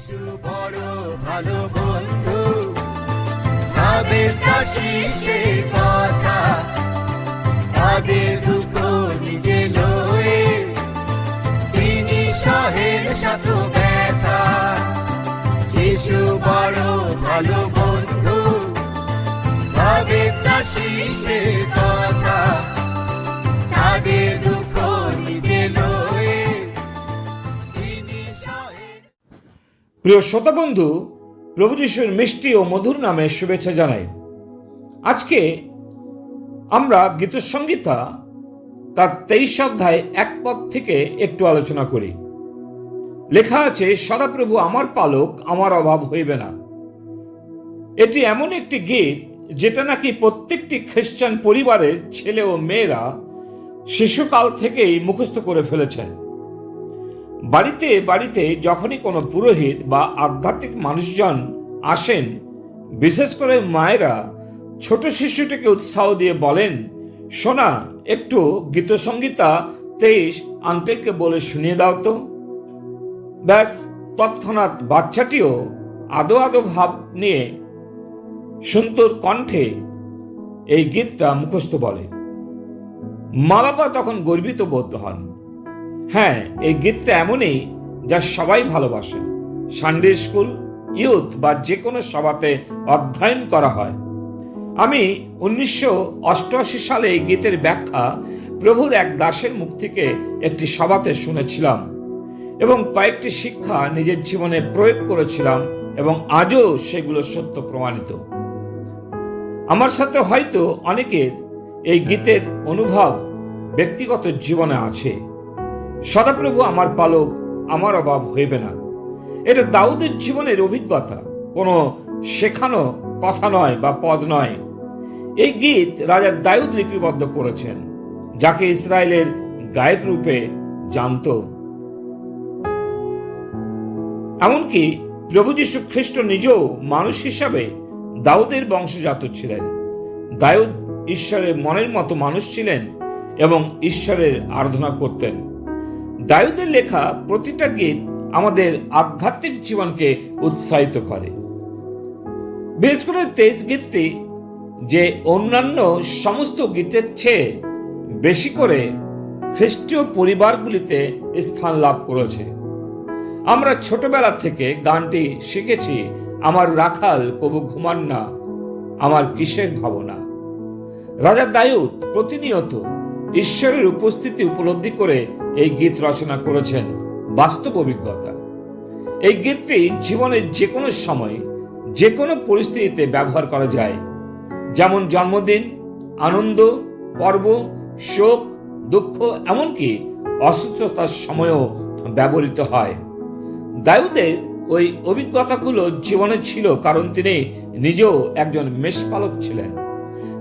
যিশু বড় ভালো বন্ধু, ভাবে তার শিষ্যে কথা, তাদের দুঃখ নিজে লয়ে তিনি সহেন শত ব্যথা। যিশু বড় ভালো বন্ধু, ভাবে তার শিষ্যে কথা, তাদের দুঃখ নিজে লয়ে তিনি সহেন। প্রিয় শ্রোতা বন্ধু, প্রভু যিশুর মিষ্টি ও মধুর নামে শুভেচ্ছা জানাই। আজকে আমরা গীতসংহিতা তার 23 অধ্যায় 1 পদ থেকে একটু আলোচনা করি। লেখা আছে, সদাপ্রভু আমার পালক, আমার অভাব হইবে না। এটি এমন একটি গীত যেটা নাকি প্রত্যেকটি খ্রিস্টান পরিবারের ছেলে ও মেয়েরা শিশুকাল থেকেই মুখস্থ করে ফেলেছেন। বাড়িতে বাড়িতে যখনই কোনো পুরোহিত বা আধ্যাত্মিক মানুষজন আসেন, বিশেষ করে মায়েরা ছোট শিশুটিকে উৎসাহ দিয়ে বলেন, শোনা, একটু গীতসংহিতা 23 আঙ্কেলকে বলে শুনিয়ে দাও তো। ব্যাস, তৎক্ষণাৎ বাচ্চাটিও আদো আদো ভাব নিয়ে সুন্দর কণ্ঠে এই গীতটা মুখস্থ বলে। মা বাবা তখন গর্বিত বোধ হন। হ্যাঁ, এই গীতটা এমনই যা সবাই ভালোবাসেন। সানডে স্কুল, ইউথ বা যে কোনো সভাতে অধ্যয়ন করা হয়। আমি 1988 সালে এই গীতের ব্যাখ্যা প্রভুর এক দাসের মুখ থেকে একটি সভাতে শুনেছিলাম এবং কয়েকটি শিক্ষা নিজের জীবনে প্রয়োগ করেছিলাম এবং আজও সেগুলো সত্য প্রমাণিত। আমার সাথে হয়তো অনেকের এই গীতের অনুভব ব্যক্তিগত জীবনে আছে। সদাপ্রভু আমার পালক, আমার অভাব হইবে না। এটা দাউদের জীবনের অভিজ্ঞতা, কোনো শেখানো কথা নয় বা পদ নয়। এই গীত রাজা দাউদ লিপিবদ্ধ করেছেন, যাকে ইসরায়েলের গায়ক রূপে জানত। এমনকি প্রভু যীশু খ্রিস্ট নিজেও মানুষ হিসাবে দাউদের বংশজাত ছিলেন। দাউদ ঈশ্বরের মনের মতো মানুষ ছিলেন এবং ঈশ্বরের আরাধনা করতেন। দাউদের লেখা প্রতিটা গীত আমাদের আধ্যাত্মিক জীবনকে উৎসাহিত করে। বিশেষ করে 23 গীতটি যে অন্যান্য সমস্ত গীতের চেয়ে বেশি করে খ্রিস্টীয় পরিবারগুলিতে স্থান লাভ করেছে। আমরা ছোটবেলা থেকে গানটি শিখেছি, আমার রাখাল কবু ঘুমান না, আমার কিসের ভাবনা। রাজা দাউদ প্রতিনিয়ত ঈশ্বরের উপস্থিতি উপলব্ধি করে এই গীত রচনা করেছেন, বাস্তব অভিজ্ঞতা। এই গীতটি জীবনের যে কোনো সময় যে কোনো পরিস্থিতিতে ব্যবহার করা যায়, যেমন জন্মদিন, আনন্দ, পর্ব, শোক, দুঃখ, এমনকি অসুস্থতার সময়ও ব্যবহৃত হয়। দাউদের ওই অভিজ্ঞতাগুলো জীবনে ছিল কারণ তিনি নিজেও একজন মেষপালক ছিলেন।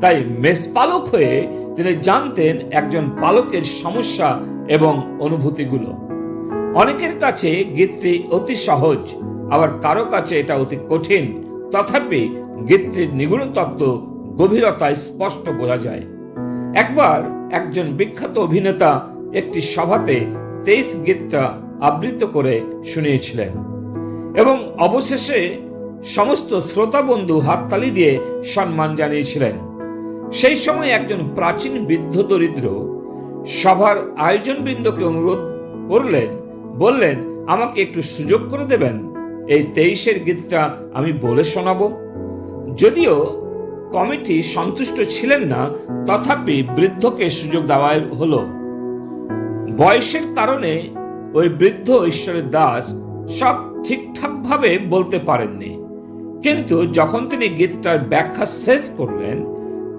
তাই মেষপালক হয়ে তিনি জানতেন একজন পালকের সমস্যা এবং অনুভূতিগুলো। অনেকের কাছে গীতটি অতি সহজ, আবার কারো কাছে এটা অতি কঠিন। তথাপি গীতটির নিগূঢ় তত্ত্ব, গভীরতা স্পষ্ট বোঝা যায়। একবার একজন বিখ্যাত অভিনেতা একটি সভাতে 23 গীতটা আবৃত্ত করে শুনিয়েছিলেন এবং অবশেষে সমস্ত শ্রোতা বন্ধু হাততালি দিয়ে সম্মান জানিয়েছিলেন। সেই সময় একজন প্রাচীন বৃদ্ধ দরিদ্র সভার আয়োজনবৃন্দকে অনুরোধ করলেন, বললেন, আমাকে একটু সুযোগ করে দেবেন, এই 23 গীতটা আমি বলে শোনাবো। যদিও কমিটি সন্তুষ্ট ছিলেন না, তথাপি বৃদ্ধকে সুযোগ দেওয়া হলো। বয়সের কারণে ওই বৃদ্ধ ঈশ্বরের দাস সব ঠিকঠাক ভাবে বলতে পারেননি, কিন্তু যখন তিনি গীতটার ব্যাখ্যা শেষ করলেন,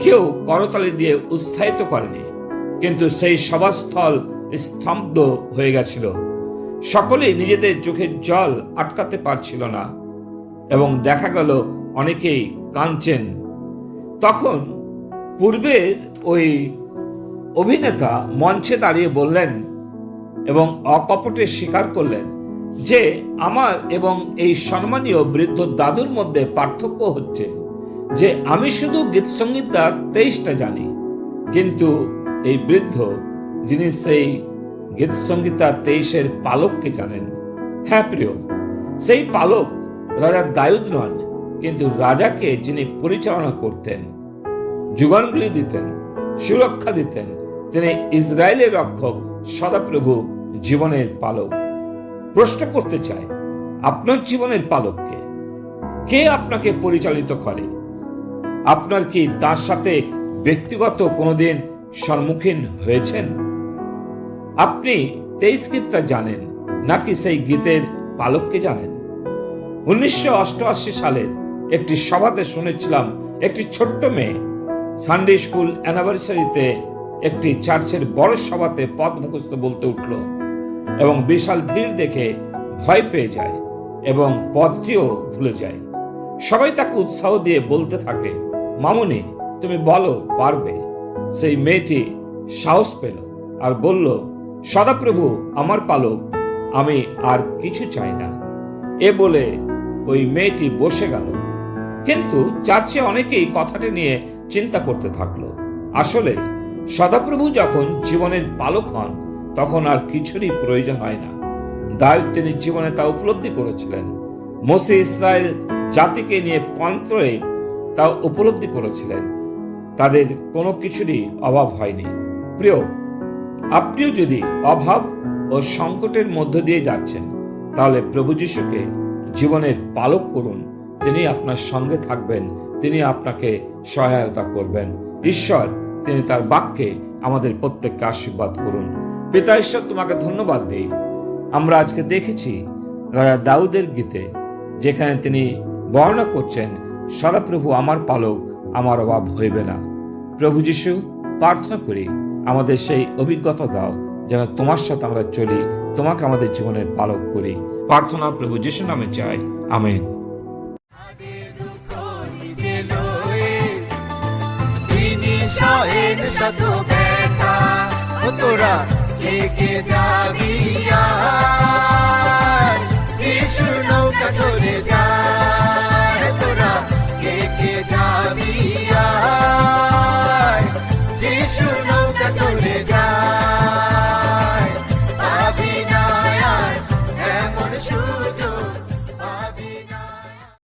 কেউ করতালি দিয়ে উৎসাহিত করেনি, কিন্তু সেই সভাস্থল স্তব্ধ হয়ে গেছিল। সকলেই নিজেদের চোখের জল আটকাতে পারছিল না এবং দেখা গেল অনেকেই কাঁদছেন। তখন পূর্বের ওই অভিনেতা মঞ্চে দাঁড়িয়ে বললেন এবং অকপটে স্বীকার করলেন যে আমার এবং এই সম্মানীয় বৃদ্ধ দাদুর মধ্যে পার্থক্য হচ্ছে যে আমি শুধু গীতসংহিতা 23টা জানি, কিন্তু এই বৃদ্ধ, যিনি সেই গীতসংহিতা 23-এর পালককে জানেন। হ্যাঁ প্রিয়, সেই পালক রাজা দাউদ নন, কিন্তু রাজাকে যিনি পরিচালনা করতেন, যুগানগুলি দিতেন, সুরক্ষা দিতেন, তিনি ইসরায়েলের রক্ষক, সদাপ্রভু, জীবনের পালক। প্রশ্ন করতে চাই, আপনার জীবনের পালককে কে আপনাকে পরিচালিত করে? আপনার কি তার সাথে ব্যক্তিগত কোনোদিন সম্মুখীন হয়েছেন? আপনি 23 গীতটা জানেন নাকি সেই গীতের পালককে জানেন? 1988 সালের একটি সভাতে শুনেছিলাম, একটি ছোট্ট মেয়ে সানডে স্কুল অ্যানিভার্সারিতে একটি চার্চের বড় সভাতে পদ মুখস্থ বলতে উঠল এবং বিশাল ভিড় দেখে ভয় পেয়ে যায় এবং পদটিও ভুলে যায়। সবাই তাকে উৎসাহ দিয়ে বলতে থাকে, মামুনি তুমি বলো, পারবে। সেই মেয়েটি সাহস পেল আর বলল, সদাপ্রভু আমার পালক, আমি আর কিছু চাই না। এ বলে ওই মেয়েটি বসে গেল। কিন্তু চার্চে অনেকেই কথাটি নিয়ে চিন্তা করতে থাকলো। আসলে সদাপ্রভু যখন জীবনের পালক হন, তখন আর কিছুরই প্রয়োজন হয় না। দাউদ তিনি জীবনে তা উপলব্ধি করেছিলেন। মোশে ইসরায়েল জাতিকে নিয়ে প্রান্তরে তা উপলব্ধি করেছিলেন। তাদের কোনো কিছুরই অভাব হয়নি। প্রিয়, আপনিও যদি অভাব ও সংকটের মধ্য দিয়ে যাচ্ছেন, তাহলে প্রভু যিশুকে জীবনের পালক করুন। তিনি আপনার সঙ্গে থাকবেন, তিনি আপনাকে সহায়তা করবেন। ঈশ্বর তিনি তার বাক্যে আমাদের প্রত্যেককে আশীর্বাদ করুন। পিতা ঈশ্বর, তোমাকে ধন্যবাদ দিই। আমরা আজকে দেখেছি রাজা দাউদের গীতে, যেখানে তিনি বর্ণনা করছেন, সদাপ্রভু আমার পালক, আমার অভাব হইবে না। প্রভু যিশু, প্রার্থনা করি আমাদের সেই অভিজ্ঞতা দাও, যেন তোমার সাথে আমরা চলি, তোমাকে আমাদের জীবনের পালক করি। প্রার্থনা প্রভু যিশু নামে চাই, আমেন। তোরা কে যাবি।